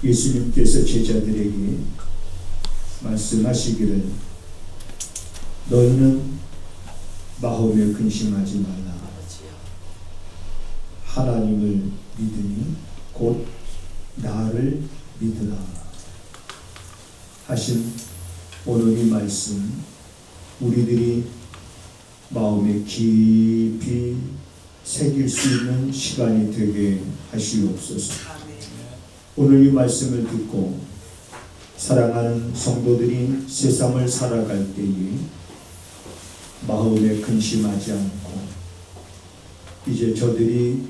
예수님께서 제자들에게 말씀하시기를 너희는 마음에 근심하지 말라. 하나님을 믿으니 곧 나를 믿으라 하신 오늘 이 말씀 우리들이 마음에 깊이 새길 수 있는 시간이 되게 하시옵소서. 오늘 이 말씀을 듣고 사랑하는 성도들이 세상을 살아갈 때에 마음에 근심하지 않고 이제 저들이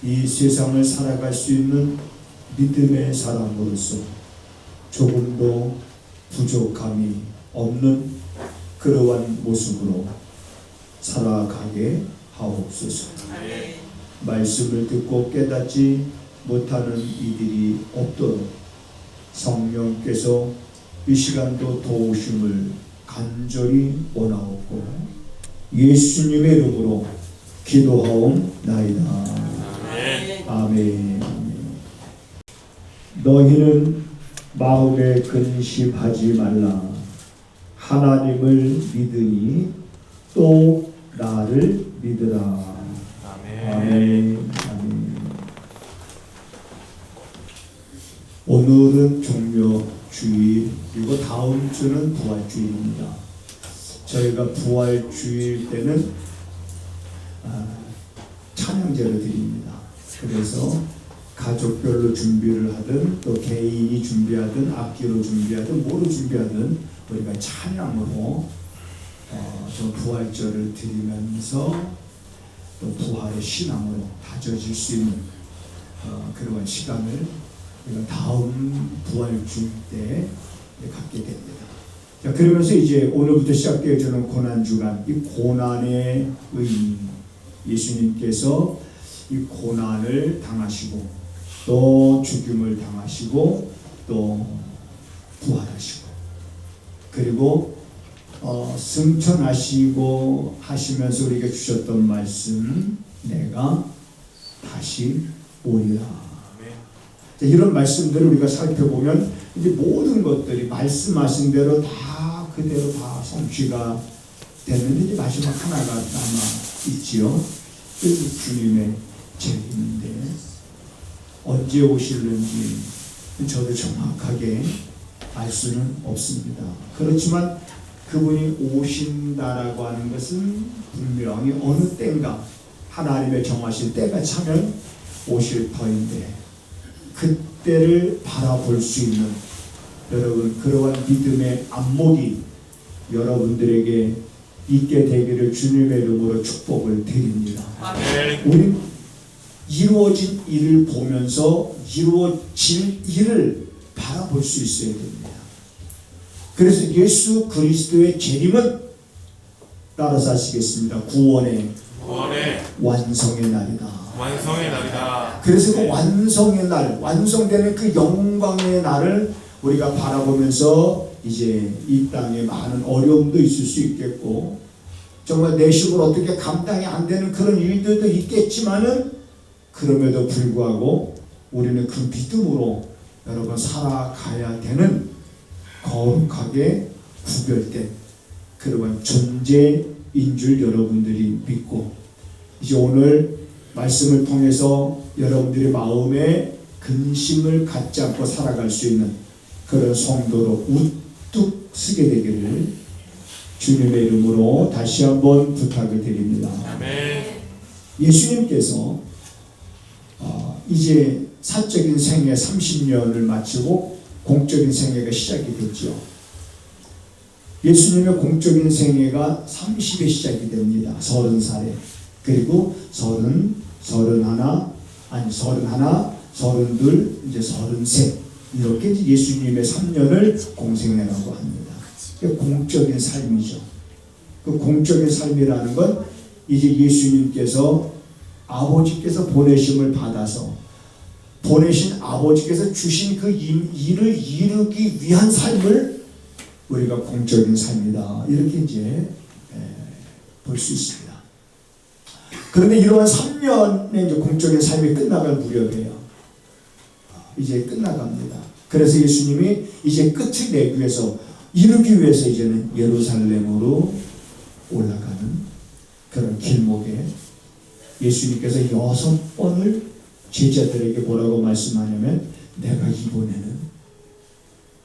이 세상을 살아갈 수 있는 믿음의 사람으로서 조금도 부족함이 없는 그러한 모습으로 살아가게 하옵소서. 말씀을 듣고 깨닫지 못하는 이들이 없도록 성령께서 이 시간도 도우심을 간절히 원하옵고 예수님의 이름으로 기도하옵나이다. 아멘. 너희는 마음에 근심하지 말라. 하나님을 믿으니 또 나를 믿으라. 아멘. 아멘. 오늘은 종묘주일 그리고 다음 주는 부활주일입니다. 저희가 부활주일 때는 찬양제를 드립니다. 그래서 가족별로 준비를 하든 또 개인이 준비하든 악기로 준비하든 뭐로 준비하든 우리가 찬양으로 저 부활절을 드리면서 또 부활의 신앙을 다져질 수 있는 그런 시간을 우리가 다음 부활주일 때 갖게 됩니다. 자, 그러면서 이제 오늘부터 시작되어지는 고난주간, 이 고난의 의미, 예수님께서 이 고난을 당하시고 또 죽임을 당하시고 또 부활하시고 그리고 승천하시고 하시면서 우리에게 주셨던 말씀, 내가 다시 오리라. 자, 이런 말씀들을 우리가 살펴보면 이제 모든 것들이 말씀하신 대로 다 그대로 다 성취가 됐는데 이제 마지막 하나가 남아 있지요. 그 주님의 재림인데 언제 오실는지 저도 정확하게 알 수는 없습니다. 그렇지만 그분이 오신다라고 하는 것은 분명히 어느 때인가 하나님의 정하신 때가 차면 오실 터인데 그때를 바라볼 수 있는 여러분 그러한 믿음의 안목이 여러분들에게 있게 되기를 주님의 이름으로 축복을 드립니다. 우리 이루어진 일을 보면서 이루어질 일을 바라볼 수 있어야 됩니다. 그래서 예수 그리스도의 재림은 따라서 하시겠습니다. 구원의 완성의 날이다. 완성의 날이다. 그래서 그 완성의 날, 완성되는 그 영광의 날을 우리가 바라보면서 이제 이 땅에 많은 어려움도 있을 수 있겠고 정말 내 힘으로 어떻게 감당이 안 되는 그런 일들도 있겠지만은 그럼에도 불구하고 우리는 그 믿음으로 여러분 살아가야 되는 거룩하게 구별된 그런 존재인 줄 여러분들이 믿고 이제 오늘 말씀을 통해서 여러분들의 마음에 근심을 갖지 않고 살아갈 수 있는 그런 성도로 우뚝 서게 되기를 주님의 이름으로 다시 한번 부탁을 드립니다. 아멘. 예수님께서 이제 사적인 생애 30년을 마치고 공적인 생애가 시작이 됐죠. 예수님의 공적인 생애가 30에 시작이 됩니다. 30살에. 그리고 30, 31, 32, 이제 33 이렇게 이제 예수님의 3년을 공생애라고 합니다. 공적인 삶이죠. 그 공적인 삶이라는 건 이제 예수님께서 아버지께서 보내심을 받아서 보내신 아버지께서 주신 그 일을 이루기 위한 삶을 우리가 공적인 삶이다. 이렇게 이제 볼 수 있습니다. 그런데 이러한 3년의 이제 공적인 삶이 끝나갈 무렵에요. 이제 끝나갑니다. 그래서 예수님이 이제 끝을 내기 위해서 이루기 위해서 이제는 예루살렘으로 올라가는 그런 길목에 예수님께서 6번을 제자들에게 뭐라고 말씀하냐면 내가 이번에는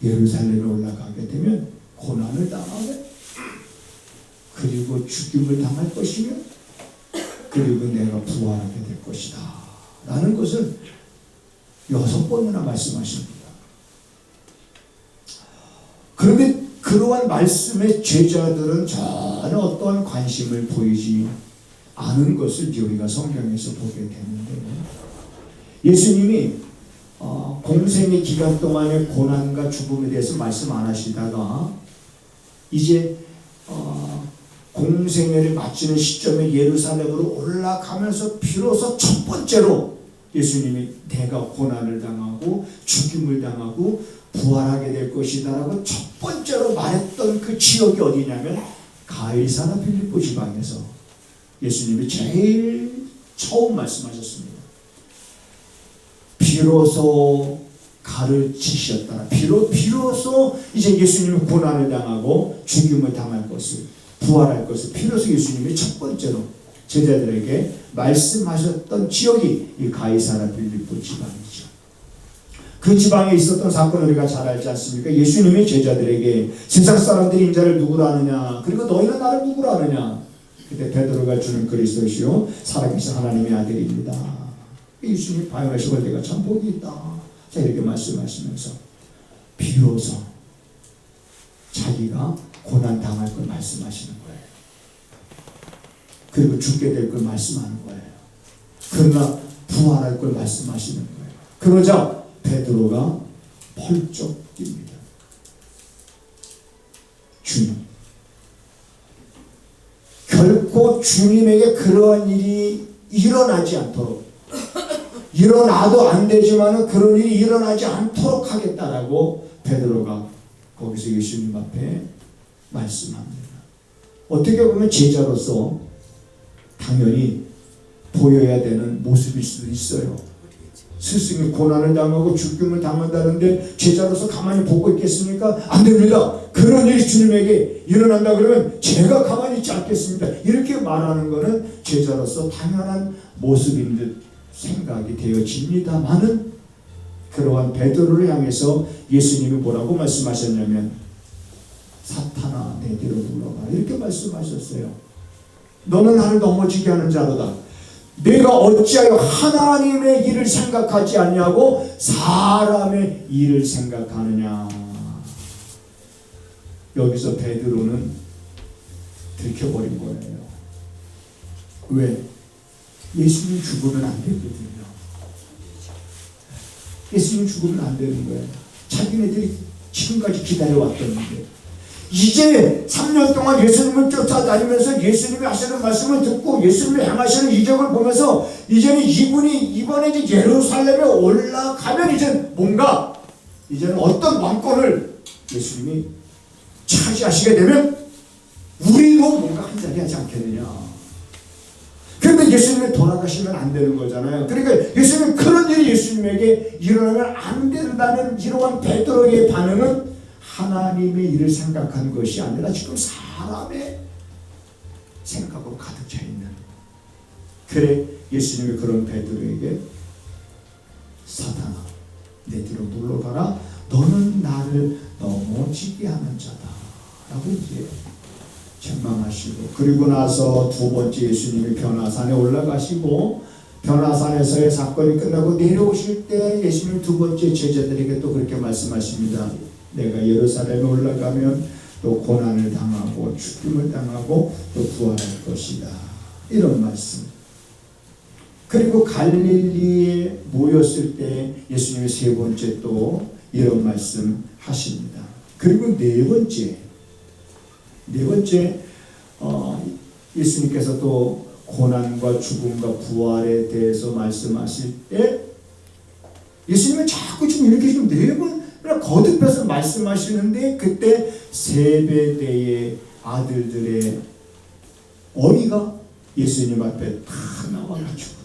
예루살렘에 올라가게 되면 고난을 당하고 그리고 죽임을 당할 것이며 그리고 내가 부활하게 될 것이다 라는 것을 6번이나 말씀하십니다. 그런데 그러한 말씀에 제자들은 전혀 어떠한 관심을 보이지 않은 것을 우리가 성경에서 보게 되는데 예수님이 공생의 기간 동안의 고난과 죽음에 대해서 말씀 안 하시다가 이제 공생애를 마치는 시점에 예루살렘으로 올라가면서 비로소 첫 번째로 예수님이 내가 고난을 당하고 죽임을 당하고 부활하게 될 것이다 라고 첫 번째로 말했던 그 지역이 어디냐면 가이사랴 빌립보 지방에서 예수님이 제일 처음 말씀하셨습니다. 비로소 가르치셨다. 비로소 이제 예수님이 고난을 당하고 죽임을 당할 것을 부활할 것을 비로소 예수님이 첫 번째로 제자들에게 말씀하셨던 지역이 이 가이사랴 빌립보 지방이죠. 그 지방에 있었던 사건을 우리가 잘 알지 않습니까? 예수님이 제자들에게 세상 사람들이 인자를 누구라 하느냐 그리고 너희는 나를 누구라 하느냐 그때 베드로가 주는 그리스도시요 살아계신 하나님의 아들입니다. 예수님이 바요하시고 내가 참 복이 있다. 자 이렇게 말씀하시면서 비로소 자기가 고난 당할 걸 말씀하시는 거예요. 그리고 죽게 될 걸 말씀하는 거예요. 그러나 부활할 걸 말씀하시는 거예요. 그러자 베드로가 펄쩍 뜁니다. 주님. 결코 주님에게 그러한 일이 일어나지 않도록 일어나도 안 되지만 그런 일이 일어나지 않도록 하겠다라고 베드로가 거기서 예수님 앞에 말씀합니다. 어떻게 보면 제자로서 당연히 보여야 되는 모습일 수도 있어요. 스승이 고난을 당하고 죽임을 당한다는데 제자로서 가만히 보고 있겠습니까? 안 됩니다. 그런 일이 주님에게 일어난다 그러면 제가 가만히 있지 않겠습니다. 이렇게 말하는 것은 제자로서 당연한 모습인 듯 생각이 되어집니다만은 그러한 베드로를 향해서 예수님이 뭐라고 말씀하셨냐면 사탄아 내 뒤로 물러가라 이렇게 말씀하셨어요. 너는 나를 넘어지게 하는 자로다. 내가 어찌하여 하나님의 일을 생각하지 않냐고 사람의 일을 생각하느냐. 여기서 베드로는 들켜버린 거예요. 왜? 예수님 죽으면 안 되거든요. 예수님 죽으면 안 되는 거예요. 자기네들이 지금까지 기다려왔던데 이제 3년 동안 예수님을 쫓아다니면서 예수님이 하시는 말씀을 듣고 예수님이 행하시는 이적을 보면서 이제는 이번에 이제 예루살렘에 올라가면 이제 뭔가 이제는 어떤 왕권을 예수님이 차지하시게 되면 우리도 뭔가 한 자리 하지 않겠느냐. 그런데 예수님이 돌아가시면 안 되는 거잖아요. 그러니까 예수님은 그런 일이 예수님에게 일어나면 안 된다는 이러한 베드로의 반응은 하나님의 일을 생각한 것이 아니라 지금 사람의 생각으로 가득 차 있는. 그래 예수님이 그런 베드로에게 사탄아 내 뒤로 물러가라. 너는 나를 넘어지게 하는 자다 라고 이제 책망하시고 그리고 나서 두 번째 예수님이 변화산에 올라가시고 변화산에서의 사건이 끝나고 내려오실 때 예수님 두 번째 제자들에게 또 그렇게 말씀하십니다. 내가 예루살렘에 올라가면 또 고난을 당하고 죽임을 당하고 또 부활할 것이다. 이런 말씀. 그리고 갈릴리에 모였을 때 예수님이 세 번째 또 이런 말씀 하십니다. 그리고 네 번째 예수님께서 또 고난과 죽음과 부활에 대해서 말씀하실 때 예수님은 자꾸 지금 이렇게 지금 네 번 거듭해서 말씀하시는데 그때 세베대의 아들들의 어미가 예수님 앞에 다 나와가지고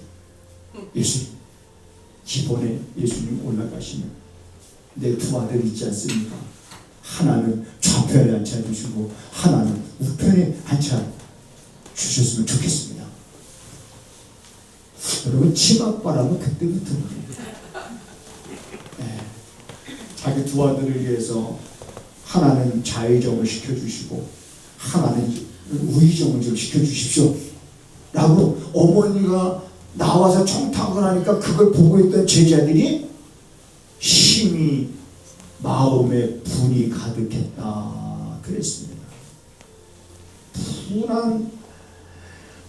예수님 기본에 예수님 올라가시면 내 두 아들 있지 않습니까? 하나는 좌편에 앉혀주시고 하나는 우편에 앉혀주셨으면 좋겠습니다. 여러분 치맛바람은 그때부터 불어요. 네. 자기 두 아들을 위해서 하나는 좌의정을 시켜주시고 하나는 우의정을 좀 시켜주십시오 라고 어머니가 나와서 청탁을 하니까 그걸 보고 있던 제자들이 심히 마음에 분이 가득했다 그랬습니다. 분한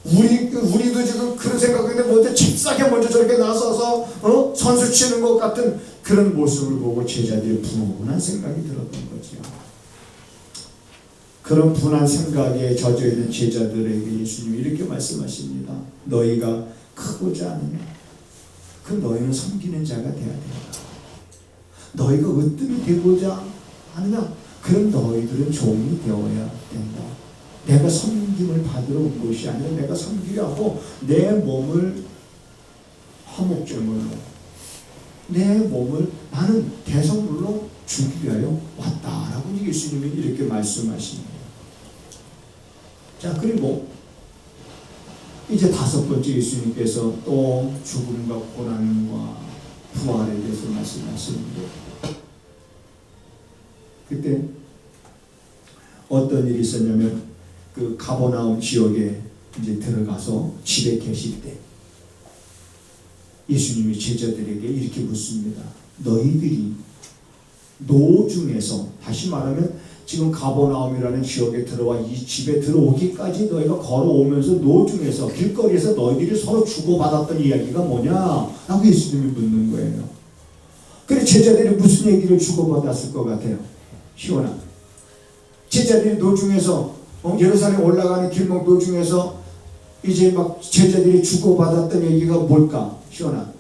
우리도 지금 그런 생각인데 먼저 잽싸게 먼저 저렇게 나서서 선수 치는 것 같은 그런 모습을 보고 제자들이 분한 생각이 들었던 거죠. 그런 분한 생각에 젖어 있는 제자들에게 예수님이 이렇게 말씀하십니다. 너희가 크고자 하느냐? 그 너희는 섬기는 자가 되어야 된다. 너희가 으뜸이 되고자 하느냐? 그럼 너희들은 종이 되어야 된다. 내가 섬김을 받으러 온 것이 아니라 내가 섬기려 하고 내 몸을 화목제물로 내 몸을 나는 대성물로 주기 위하여 왔다라고 예수님이 이렇게 말씀하십니다. 자, 그리고 이제 다섯 번째 예수님께서 또 죽음과 고난과 부활에 대해서 말씀하시는데 그때 어떤 일이 있었냐면 그 가버나움 지역에 이제 들어가서 집에 계실 때 예수님이 제자들에게 이렇게 묻습니다. 너희들이 노중에서 다시 말하면 지금 가버나움이라는 지역에 들어와 이 집에 들어오기까지 너희가 걸어오면서 노중에서 길거리에서 너희들이 서로 주고받았던 이야기가 뭐냐? 라고 예수님이 묻는 거예요. 그래 제자들이 무슨 얘기를 주고받았을 것 같아요? 시원아. 제자들이 노중에서 예루살렘 올라가는 길목 노중에서 이제 막 제자들이 주고받았던 얘기가 뭘까? 시원아.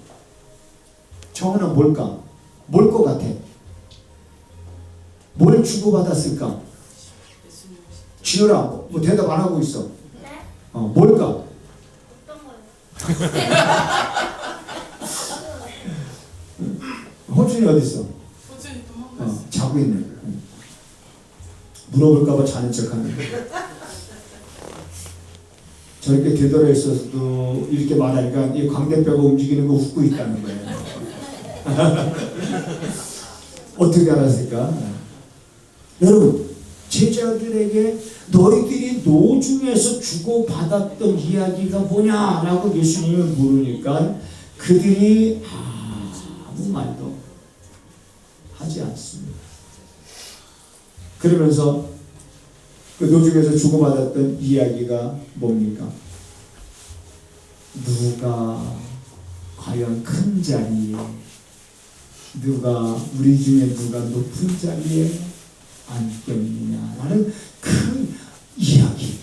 정은아 뭘까? 뭘 것 같아? 뭘 주고받았을까? 지효라 뭐 대답 안 하고 있어. 뭘까? 어떤 거요? 호준이 어디 있어? 호준이 도망갔어. 자고 있네. 물어볼까봐 자는 척하는데 저렇게 되돌아 있어서도 이렇게 말하니까 이 광대뼈가 움직이는 거 웃고 있다는 거예요. 어떻게 알았을까? 여러분 제자들에게 너희들이 노중에서 주고받았던 이야기가 뭐냐라고 예수님을 물으니까 그들이 아무 말도 하지 않습니다. 그러면서 그 노중에서 주고받았던 이야기가 뭡니까? 누가 과연 큰 자리에 누가 우리 중에 누가 높은 자리에 앉겠느냐라는 큰 이야기.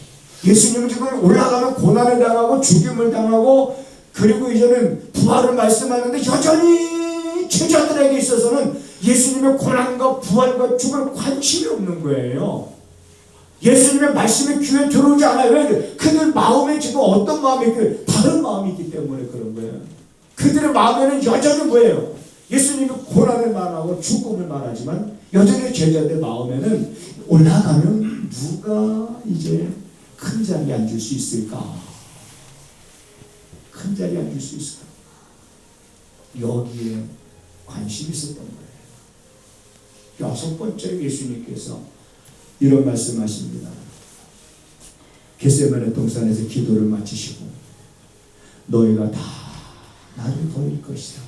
예수님은 지금 올라가는 고난을 당하고 죽임을 당하고 그리고 이제는 부활을 말씀하는데 여전히 제자들에게 있어서는 예수님의 고난과 부활과 죽음에 관심이 없는 거예요. 예수님의 말씀이 귀에 들어오지 않아요. 왜? 그들 마음에 지금 어떤 마음이 있고 다른 마음이 있기 때문에 그런 거예요. 그들의 마음에는 여전히 뭐예요? 예수님이 고난을 말하고 죽음을 말하지만 여전히 제자들 마음에는 올라가면 누가 이제 큰 자리에 앉을 수 있을까? 큰 자리에 앉을 수 있을까? 여기에 관심이 있었던 거예요. 여섯 번째 예수님께서 이런 말씀하십니다. 겟세마네 동산에서 기도를 마치시고 너희가 다 나를 버릴 것이다.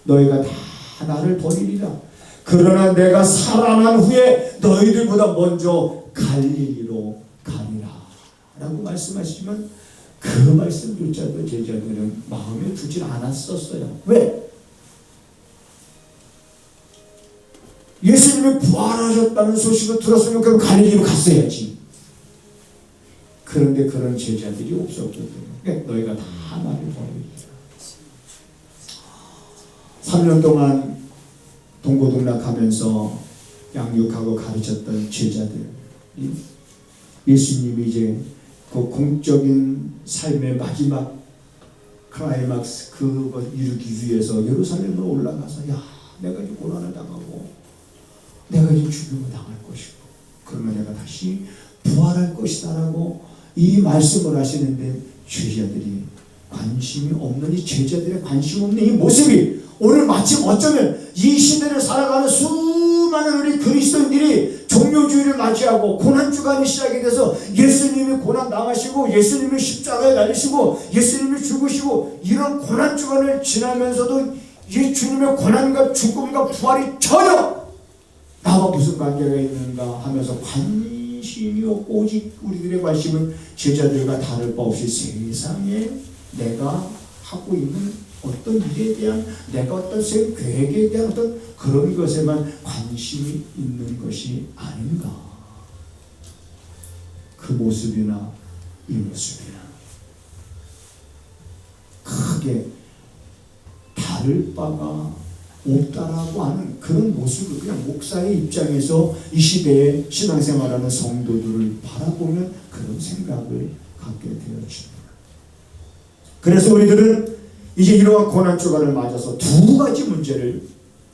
너희가 다 나를 버리리라. 그러나 내가 살아난 후에 너희들보다 먼저 갈릴리로 가리라 라고 말씀하시지만 그 말씀조차도 제자들은 마음에 두질 않았었어요. 왜? 예수님이 부활하셨다는 소식을 들었으면 그럼 갈릴리로 갔어야지. 그런데 그런 제자들이 없었거든요. 그러니까 너희가 다 나를 버리리라. 3년 동안 동고동락하면서 양육하고 가르쳤던 제자들, 예수님이 이제 그 공적인 삶의 마지막 클라이막스 그것 이루기 위해서 예루살렘으로 올라가서 야 내가 이제 고난을 당하고 내가 이제 죽임을 당할 것이고 그러면 내가 다시 부활할 것이다라고 이 말씀을 하시는데 제자들이 관심이 없는 이 제자들의 관심 없는 이 모습이 오늘 마침 어쩌면 이 시대를 살아가는 수많은 우리 그리스도인들이 종료주의를 맞이하고 고난주간이 시작이 돼서 예수님이 고난 당하시고 예수님이 십자가에 달리시고 예수님이 죽으시고 이런 고난주간을 지나면서도 이 주님의 고난과 죽음과 부활이 전혀 나와 무슨 관계가 있는가 하면서 관심이 없고 오직 우리들의 관심은 제자들과 다를 바 없이 세상에 내가 하고 있는 어떤 일에 대한 내가 어떤 계획에 대한 어떤 그런 것에만 관심이 있는 것이 아닌가. 그 모습이나 이 모습이나 크게 다를 바가 없다라고 하는 그런 모습을 그냥 목사의 입장에서 이 시대에 신앙생활하는 성도들을 바라보면 그런 생각을 갖게 되어집니다. 그래서 우리들은 이제 이러한 고난주간을 맞아서 두 가지 문제를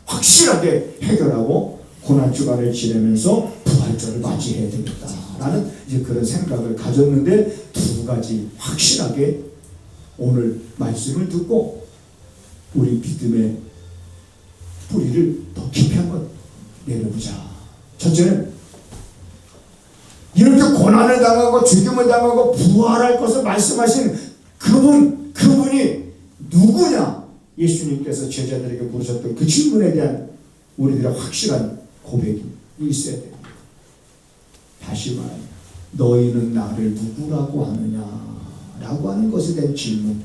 확실하게 해결하고 고난주간을 지내면서 부활절을 맞이해야 되겠다라는 이제 그런 생각을 가졌는데 두 가지 확실하게 오늘 말씀을 듣고 우리 믿음의 뿌리를 더 깊이 한번 내려보자. 첫째는 이렇게 고난을 당하고 죽임을 당하고 부활할 것을 말씀하신 그분이 누구냐? 예수님께서 제자들에게 물으셨던 그 질문에 대한 우리들의 확실한 고백이 있어야 됩니다. 다시 말하면 너희는 나를 누구라고 하느냐? 라고 하는 것에 대한 질문.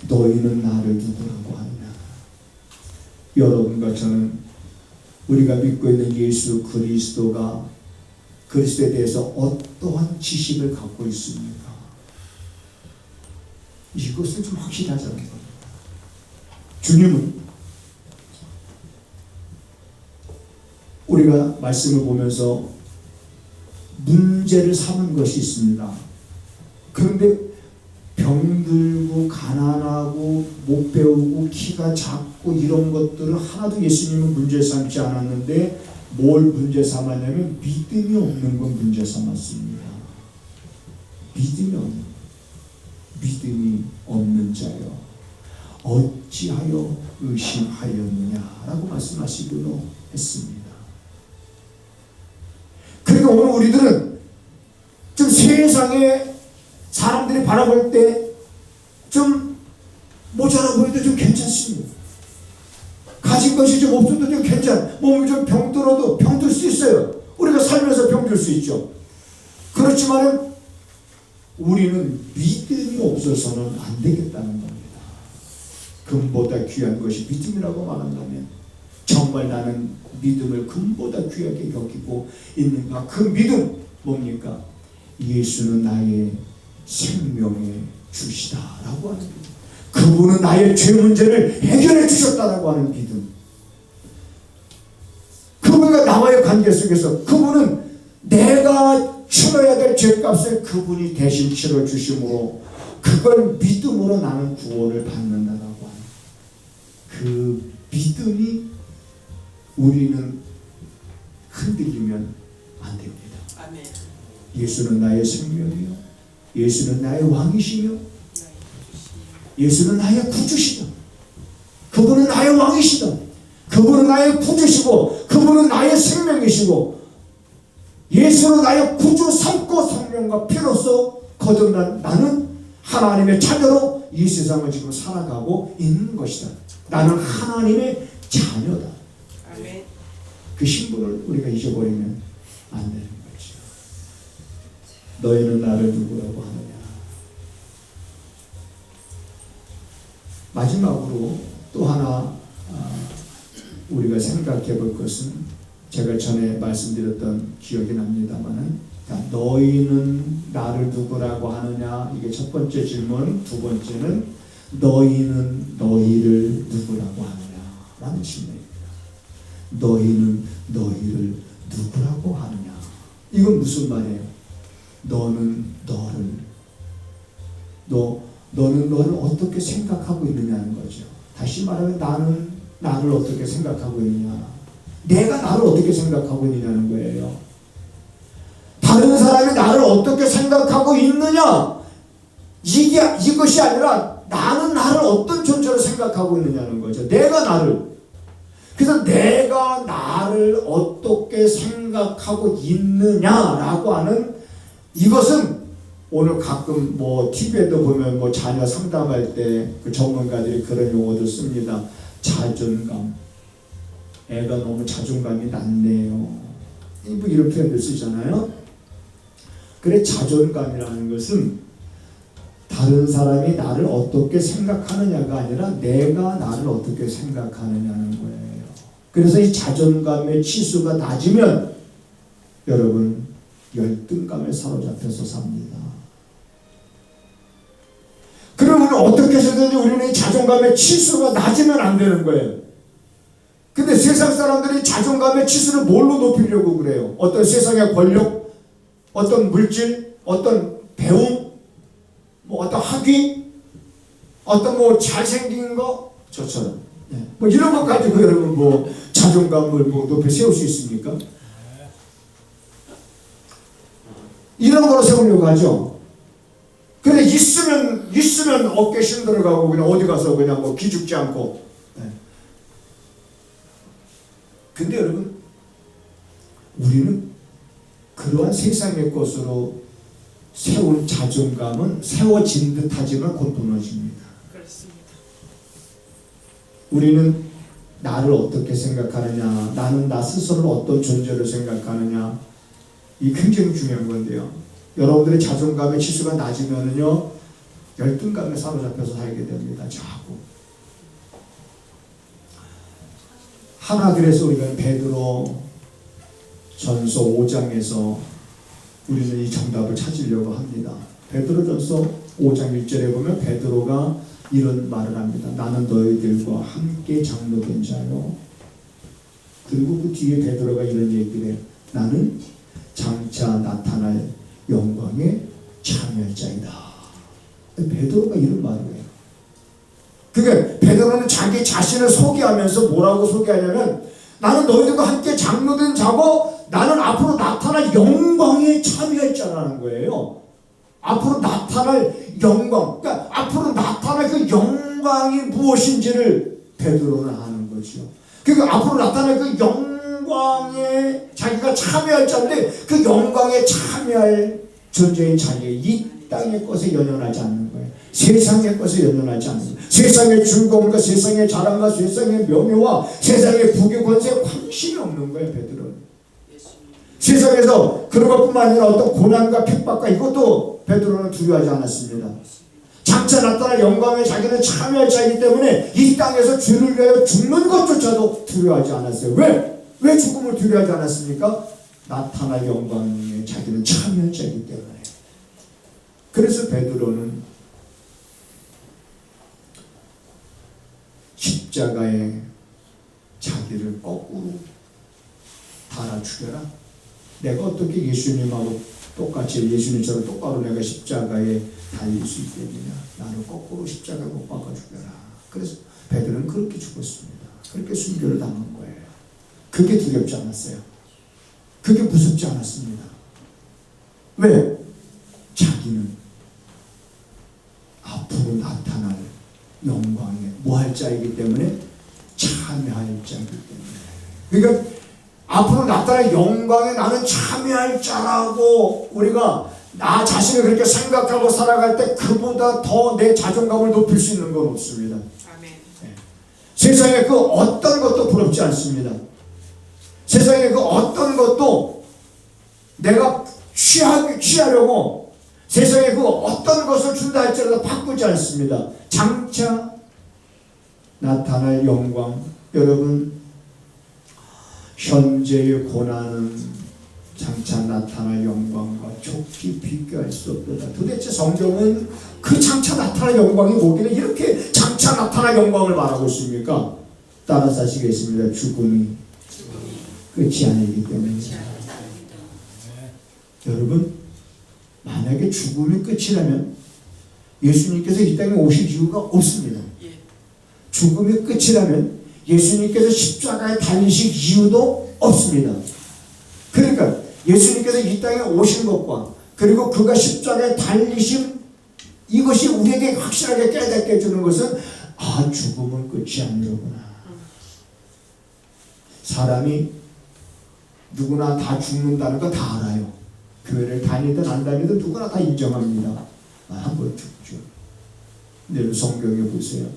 너희는 나를 누구라고 하느냐? 여러분과 저는 우리가 믿고 있는 예수 그리스도가 그리스도에 대해서 어떠한 지식을 갖고 있습니까? 이것을 좀 확실히 하자는 겁니다. 주님은 우리가 말씀을 보면서 문제를 삼은 것이 있습니다. 그런데 병들고 가난하고 못 배우고 키가 작고 이런 것들을 하나도 예수님은 문제 삼지 않았는데 뭘 문제 삼았냐면 믿음이 없는 건 문제 삼았습니다. 믿음이 없는 자여 어찌하여 의심하였느냐라고 말씀하시기로 했습니다. 그러니까 오늘 우리들은 좀 세상에 사람들이 바라볼 때 좀 모자라 보여도 좀 괜찮습니다. 가진 것이 좀 없어도 좀 몸이 좀 병들어도 병들 수 있어요. 우리가 살면서 병들 수 있죠. 그렇지만은 우리는 믿음이 없어서는 안 되겠다는 겁니다. 금보다 귀한 것이 믿음이라고 말한다면 정말 나는 믿음을 금보다 귀하게 여기고 있는가? 그 믿음 뭡니까? 예수는 나의 생명의 주시다라고 하는 믿음. 그분은 나의 죄 문제를 해결해 주셨다라고 하는 믿음. 그분과 나와의 관계 속에서 그분은 내가 치러야 될 죄값을 그분이 대신 치러 주심으로 그걸 믿음으로 나는 구원을 받는다라고 하는 그 믿음이 우리는 흔들리면 안 됩니다. 아멘. 예수는 나의 생명이요 예수는 나의 왕이시며 예수는 나의 구주시다. 그분은 나의 왕이시다. 그분은 나의 구주시고 그분은 나의 생명이시고 예수는 나의 구주 삼고 생명과 피로써 거듭난 나는 하나님의 자녀로 이 세상을 지금 살아가고 있는 것이다. 나는 하나님의 자녀다. 아멘. 그 신분을 우리가 잊어버리면 안 되는 거죠. 너희는 나를 누구라고 하느냐. 마지막으로 또 하나 우리가 생각해 볼 것은 제가 전에 말씀드렸던 기억이 납니다만은 너희는 나를 누구라고 하느냐. 이게 첫 번째 질문. 두 번째는 너희는 너희를 누구라고 하느냐 라는 질문입니다. 너희는 너희를 누구라고 하느냐. 이건 무슨 말이에요? 너는 너를 너는 어떻게 생각하고 있느냐는 거죠. 다시 말하면 나는 나를 어떻게 생각하고 있느냐. 내가 나를 어떻게 생각하고 있느냐는 거예요. 다른 사람이 나를 어떻게 생각하고 있느냐. 이것이 아니라 나는 나를 어떤 존재로 생각하고 있느냐는 거죠. 내가 나를. 그래서 내가 나를 어떻게 생각하고 있느냐라고 하는 이것은 오늘 가끔 뭐 TV에도 보면 뭐 자녀 상담할 때 그 전문가들이 그런 용어도 씁니다. 자존감. 애가 너무 자존감이 낮네요. 뭐 이런 표현을 쓰잖아요. 그래 자존감이라는 것은 다른 사람이 나를 어떻게 생각하느냐가 아니라 내가 나를 어떻게 생각하느냐는 거예요. 그래서 이 자존감의 치수가 낮으면 여러분 열등감에 사로잡혀서 삽니다. 그러면 어떻게 해서든지 우리는 이 자존감의 치수가 낮으면 안 되는 거예요. 근데 세상 사람들이 자존감의 치수를 뭘로 높이려고 그래요? 어떤 세상의 권력, 어떤 물질, 어떤 배움, 뭐 어떤 학위, 어떤 뭐 잘생긴 거, 저처럼. 뭐 이런 것 가지고 여러분 뭐 자존감을 뭐 높이 세울 수 있습니까? 이런 거로 세우려고 하죠. 그래 있으면 어깨 힘들어가고 그냥 어디 가서 그냥 뭐 기죽지 않고. 근데 여러분 우리는 그러한 세상의 것으로 세운 자존감은 세워진 듯하지만 곧 무너집니다. 그렇습니다. 우리는 나를 어떻게 생각하느냐, 나는 나 스스로를 어떤 존재로 생각하느냐, 이 굉장히 중요한 건데요. 여러분들의 자존감의 치수가 낮으면은요 열등감에 사로잡혀서 살게 됩니다. 자꾸. 하나 그래서 우리가 베드로 전서 5장에서 우리는 이 정답을 찾으려고 합니다. 베드로전서 5장 1절에 보면 베드로가 이런 말을 합니다. 나는 너희들과 함께 장로된 자요. 그리고 그 뒤에 베드로가 이런 얘기를 해요. 나는 장차 나타날 영광에 참여할 자이다. 베드로가 이런 말을 해요. 그러니까 베드로는 자기 자신을 소개하면서 뭐라고 소개하냐면 나는 너희들과 함께 장로된 자고 나는 앞으로 나타날 영광에 참여할 자라는 거예요. 앞으로 나타날 영광, 그러니까 앞으로 나타날 그 영광이 무엇인지를 베드로는 아는 거죠. 그러니까 앞으로 나타날 그 영광에 자기가 참여할 자인데 그 영광에 참여할 존재인 자기, 이 땅의 것에 연연하지 않는 거예요. 세상의 것에 연연하지 않는 거예요. 세상의 즐거움과 세상의 자랑과 세상의 명예와 세상의 부귀 권세에 관심이 없는 거예요. 베드로는. 세상에서 그런 것뿐만 아니라 어떤 고난과 핍박과 이것도 베드로는 두려워하지 않았습니다. 장차 나타날 영광에 자기는 참여할 자이기 때문에 이 땅에서 죄를 위하여 죽는 것조차도 두려워하지 않았어요. 왜 죽음을 두려워하지 않았습니까? 나타날 영광에 자기는 참여할 자이기 때문에. 그래서 베드로는 십자가에 자기를 거꾸로 달아 죽여라. 내가 어떻게 예수님하고 똑같이 예수님처럼 똑바로 내가 십자가에 달릴 수 있겠느냐. 나를 거꾸로 십자가에 못 박아 죽여라. 그래서 베드로는 그렇게 죽었습니다. 그렇게 순교를 당한 거예요. 그게 두렵지 않았어요. 그게 무섭지 않았습니다. 왜? 자기는 앞으로 나타날 영광에 뭐 할 자이기 때문에 참여할 자이기 때문에. 그러니까 앞으로 나타날 영광에 나는 참여할 자라고 우리가 나 자신을 그렇게 생각하고 살아갈 때 그보다 더 내 자존감을 높일 수 있는 건 없습니다. 아멘. 네. 세상에 그 어떤 것도 부럽지 않습니다. 세상에 그 어떤 것도 내가 취하려고 세상에 그 어떤 것을 준다 할지라도 바꾸지 않습니다. 장차 나타날 영광, 여러분 현재의 고난은 장차 나타날 영광과 족히 비교할 수 없다. 도대체 성경은 그 장차 나타날 영광이 뭐길래 이렇게 장차 나타날 영광을 말하고 있습니까? 따라서 하시겠습니다. 죽음이 끝이 아니기 때문입니다. 여러분 만약에 죽음이 끝이라면 예수님께서 이 땅에 오실 이유가 없습니다. 죽음이 끝이라면 예수님께서 십자가에 달리실 이유도 없습니다. 그러니까 예수님께서 이 땅에 오신 것과 그리고 그가 십자가에 달리신 이것이 우리에게 확실하게 깨닫게 해주는 것은 죽음은 끝이 아니로구나. 사람이 누구나 다 죽는다는 거 다 알아요. 교회를 다니든 안 다니든 누구나 다 인정합니다. 한 번 죽죠. 근데 성경에 보세요.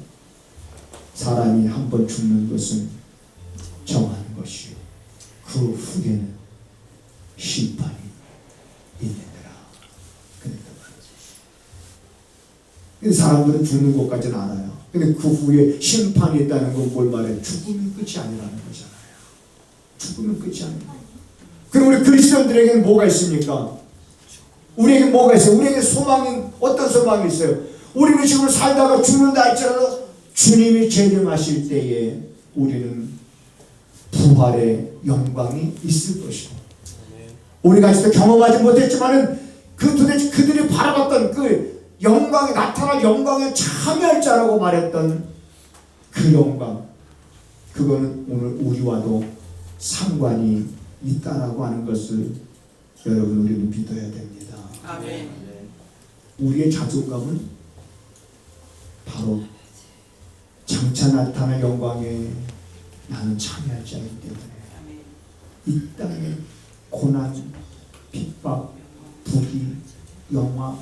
사람이 한 번 죽는 것은 정하는 것이요. 그 후에는 심판이 있느니라. 그러니까 근데 사람들은 죽는 것까지는 알아요. 근데 그 후에 심판이 있다는 건 뭘 말해? 죽음이 끝이 아니라는 거잖아요. 죽음은 끝이 아닙니다. 그럼 우리 그리스도인들에게는 뭐가 있습니까? 우리에게 뭐가 있어요? 우리에게 소망이 어떤 소망이 있어요? 우리는 지금 살다가 죽는다 할지라도 주님이 재림하실 때에 우리는 부활의 영광이 있을 것이고 우리가 아직도 경험하지 못했지만은 도대체 그들이 바라봤던 그 영광이 나타날 영광에 참여할 자라고 말했던 그 영광, 그거는 오늘 우리와도 상관이 있다라고 하는 것을 여러분 우리는 믿어야 됩니다. 아멘. 우리의 자존감은 바로 장차 나타날 영광에 나는 참여할 자이기 때문에 이 땅의 고난, 핍박, 부귀, 영화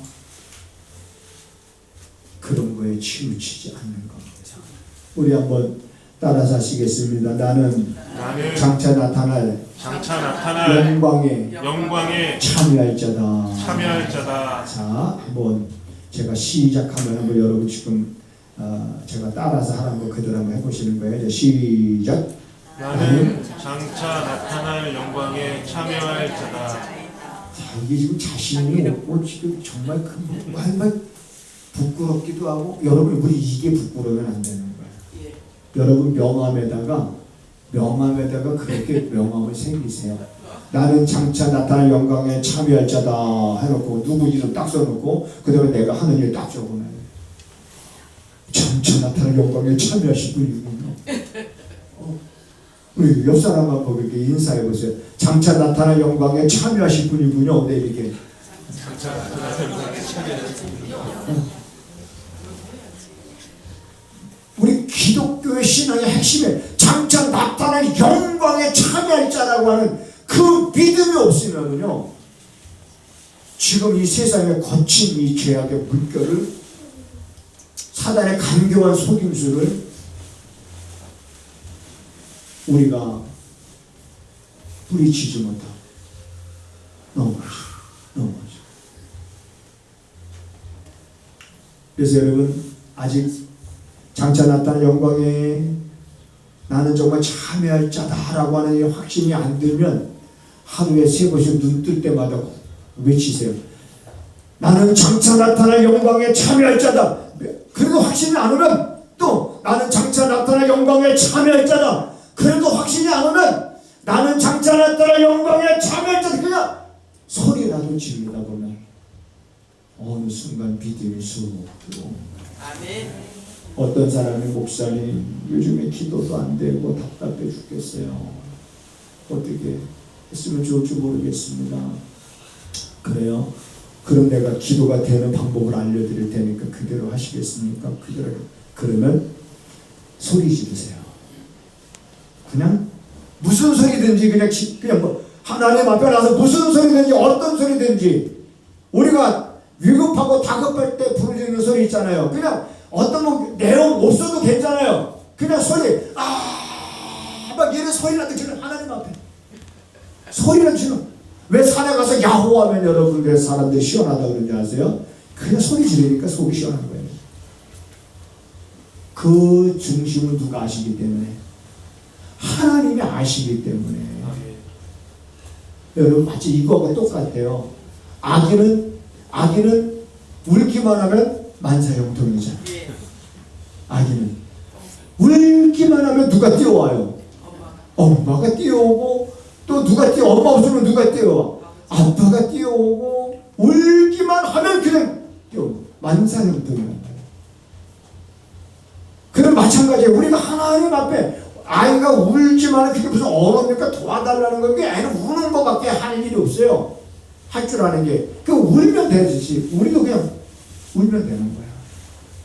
그런 거에 치우치지 않는 겁니다. 우리 한번 따라서 하시겠습니다. 나는 장차 나타날 영광에 참여할 자다. 자, 한번 제가 시작하면 한번 여러분 지금 제가 따라서 하는 거 그대로 한번 해보시는 거예요. 이제 시작. 나는 장차 나타날 영광에 참여할 자다. 자, 이게 지금 자신이 없고 지금 정말 정말 부끄럽기도 하고 여러분 우리 이게 부끄러우면 안 되는 거예요. 여러분 명함에다가 그렇게 명함을 새기세요. 나는 장차 나타날 영광에 참여할 자다 해놓고 누구 이름 딱 써놓고 그 다음에 내가 하는 일 딱 적어놔요. 장차 나타날 영광에 참여하실 분이군요. 우리 옆 사람 한번 이렇게 인사해 보세요. 장차 나타날 영광에 참여하실 분이군요. 네, 이렇게. 장차 나타날 영광에 참여하실 분이군요. 우리 기독교의 신앙의 핵심에 장차 나타날 영광에 참여할 자라고 하는 그 믿음이 없으면요, 지금 이 세상에 거친 이 죄악의 물결을, 사단의 간교한 속임수를 우리가 뿌리치지 못하고 넘어가죠. 그래서 여러분 아직 장차 나타날 영광에 나는 정말 참여할 자다라고 하는 이 확신이 안 들면 하루에 3번씩 눈 뜰 때마다 외치세요. 나는 장차 나타날 영광에 참여할 자다. 그래도 확신이 안 오면 또 나는 장차 나타날 영광에 참여할 자다. 그래도 확신이 안 오면 나는 장차 나타날 영광에 참여할 자다. 그냥 소리라도 지르다 보면 어느 순간 믿음이 쑥 들어옵니다. 아멘. 어떤 사람이 목사님 요즘에 기도도 안 되고 답답해 죽겠어요. 어떻게 했으면 좋을지 모르겠습니다. 그래요? 그럼 내가 기도가 되는 방법을 알려드릴 테니까 그대로 하시겠습니까? 그대로. 그러면 소리 지르세요. 그냥 무슨 소리든지 그냥 뭐 하나님 앞에 나서 무슨 소리든지 어떤 소리든지 우리가 위급하고 다급할 때 부르짖는 소리 있잖아요. 그냥 어떤 뭐 내용 없어도 괜찮아요. 그냥 소리 막 이런 소리라도 지르는 하나님 앞에 소리를 지르는. 왜 산에 가서 야호하면 여러분들 사람들이 시원하다고 그러는지 아세요? 그냥 소리 지르니까 속이 시원한 거예요. 그 중심을 누가 아시기 때문에, 하나님이 아시기 때문에. 여러분 마치 이거하고 똑같아요. 아기는 울기만 하면 만사형통이잖아. 아기는 울기만 하면 누가 뛰어와요? 엄마가 뛰어오고, 또 누가 엄마 없으면 누가 뛰어와? 아빠가 뛰어오고, 울기만 하면 그냥 뛰어오고. 만사 형통이란 말이에요. 그럼 마찬가지예요. 우리가 하나님 앞에 아이가 울지만 그게 무슨 어렵니까? 도와달라는 거. 그게 애는 우는 것밖에 할 일이 없어요. 할 줄 아는 게. 그 울면 되지. 우리도 그냥 울면 되는 거야.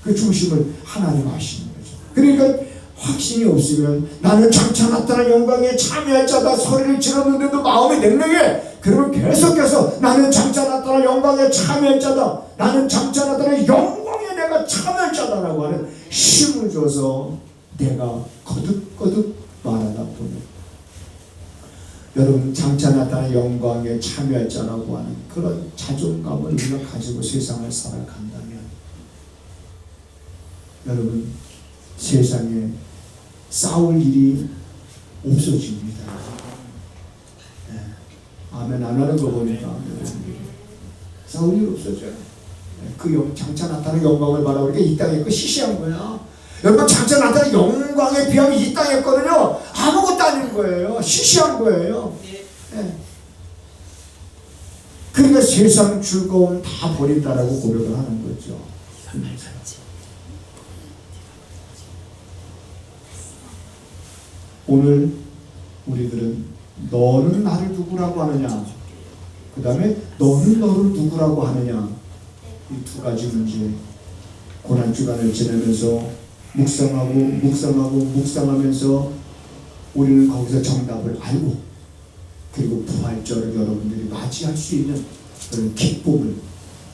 그 중심을 하나님 아시는 거죠. 그러니까 확신이 없으면 나는 장차 나타난 영광에 참여할 자다 소리를 질렀는데도 마음이 냉랭해. 그러면 계속해서 나는 장차 나타난 영광에 참여할 자다. 나는 장차 나타난 영광에 내가 참여할 자다라고 하는 힘을 줘서 내가 거듭거듭 말하다 보면 여러분 장차 나타난 영광에 참여할 자라고 하는 그런 자존감을 우리가 가지고 세상을 살아간다면 여러분 세상에 싸울 일이 없어집니다. 네. 아멘 안 하는 거 보니까 싸울 일 없어져요. 네. 그 장차 나타나는 영광을 바라보니까 이 땅에 거 시시한 거야. 여러분 장차 나타나는 영광에 비하면 이 땅에 거는요 아무것도 아닌 거예요. 시시한 거예요. 네. 그러니까 세상 즐거움 다 버린다라고 고백을 하는 거죠. 오늘 우리들은 너는 나를 누구라고 하느냐, 그 다음에 너는 너를 누구라고 하느냐, 이 두 가지 문제 고난주간을 지내면서 묵상하면서 우리는 거기서 정답을 알고 그리고 부활절을 여러분들이 맞이할 수 있는 그런 기쁨을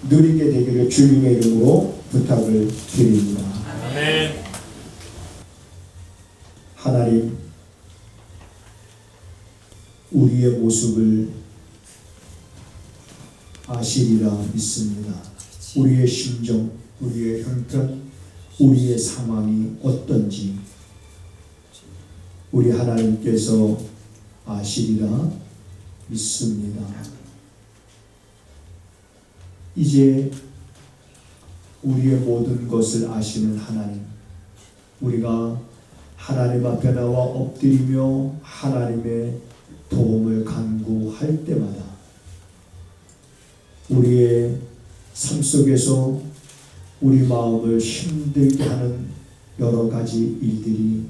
누리게 되기를 주님의 이름으로 부탁을 드립니다. 아멘. 하나님 우리의 모습을 아시리라 믿습니다. 우리의 심정, 우리의 형편, 우리의 상황이 어떤지 우리 하나님께서 아시리라 믿습니다. 이제 우리의 모든 것을 아시는 하나님, 우리가 하나님 앞에 나와 엎드리며 하나님의 도움을 간구할 때마다 우리의 삶 속에서 우리 마음을 힘들게 하는 여러 가지 일들이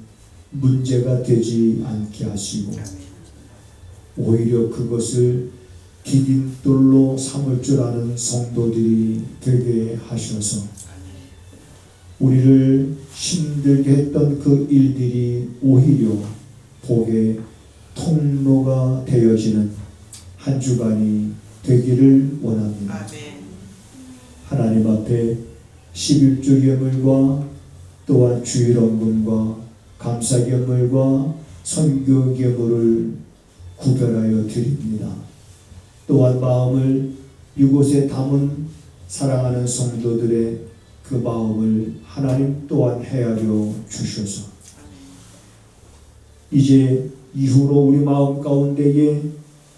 문제가 되지 않게 하시고 오히려 그것을 디딤돌로 삼을 줄 아는 성도들이 되게 하셔서 우리를 힘들게 했던 그 일들이 오히려 복의 통로가 되어지는 한 주간이 되기를 원합니다. 하나님 앞에 11조 예물과 또한 주일 헌금과 감사 예물과 선교 예물을 구별하여 드립니다. 또한 마음을 이곳에 담은 사랑하는 성도들의 그 마음을 하나님 또한 헤아려 주셔서 이제 이후로 우리 마음 가운데에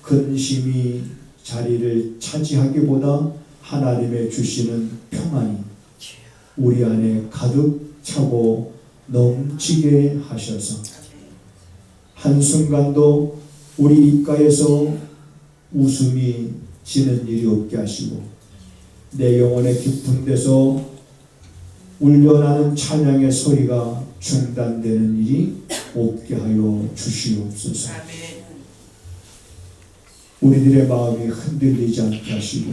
근심이 자리를 차지하기보다 하나님의 주시는 평안이 우리 안에 가득 차고 넘치게 하셔서 한순간도 우리 입가에서 웃음이 지는 일이 없게 하시고 내 영혼의 깊은 데서 울려나는 찬양의 소리가 중단되는 일이 없게 하여 주시옵소서. 우리들의 마음이 흔들리지 않게 하시고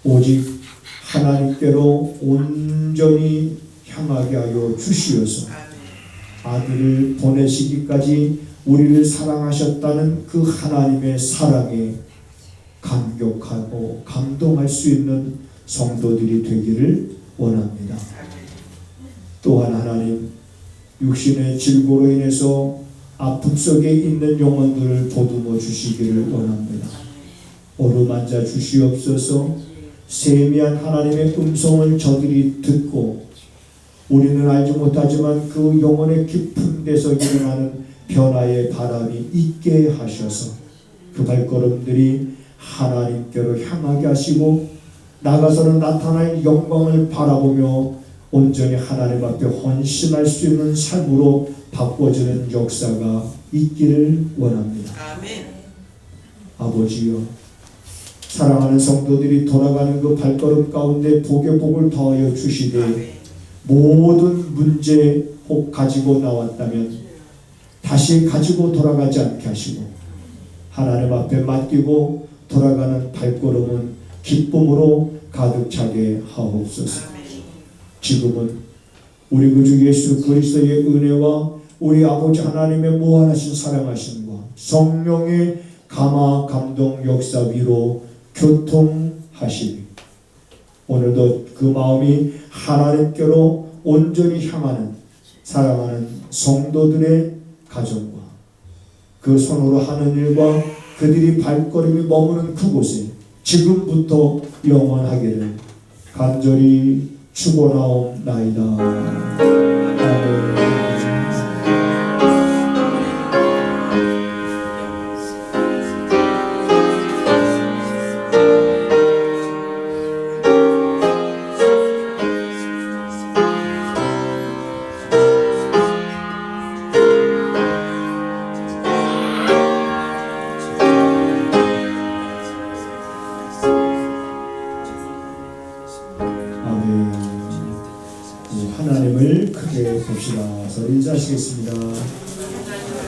오직 하나님께로 온전히 향하게 하여 주시어서 아들을 보내시기까지 우리를 사랑하셨다는 그 하나님의 사랑에 감격하고 감동할 수 있는 성도들이 되기를 원합니다. 또한 하나님 육신의 질고로 인해서 아픔 속에 있는 영혼들을 보듬어 주시기를 원합니다. 어루만져 주시옵소서. 세미한 하나님의 음성을 저들이 듣고 우리는 알지 못하지만 그 영혼의 깊은 데서 일어나는 변화의 바람이 있게 하셔서 그 발걸음들이 하나님께로 향하게 하시고 나가서는 나타날 영광을 바라보며 온전히 하나님 앞에 헌신할 수 있는 삶으로 바꿔주는 역사가 있기를 원합니다. 아멘. 아버지여 사랑하는 성도들이 돌아가는 그 발걸음 가운데 복의 복을 더하여 주시되 모든 문제 혹 가지고 나왔다면 다시 가지고 돌아가지 않게 하시고 하나님 앞에 맡기고 돌아가는 발걸음은 기쁨으로 가득 차게 하옵소서. 지금은 우리 구주 예수 그리스도의 은혜와 우리 아버지 하나님의 무한하신 사랑하심과 성령의 감화 감동 역사 위로 교통하시니 오늘도 그 마음이 하나님께로 온전히 향하는 사랑하는 성도들의 가정과 그 손으로 하는 일과 그들이 발걸음이 머무는 그곳에 지금부터 영원하기를 간절히 축원하옵나이다. 아멘. 하나님을 크게 봅시다. 서로 인사하시겠습니다.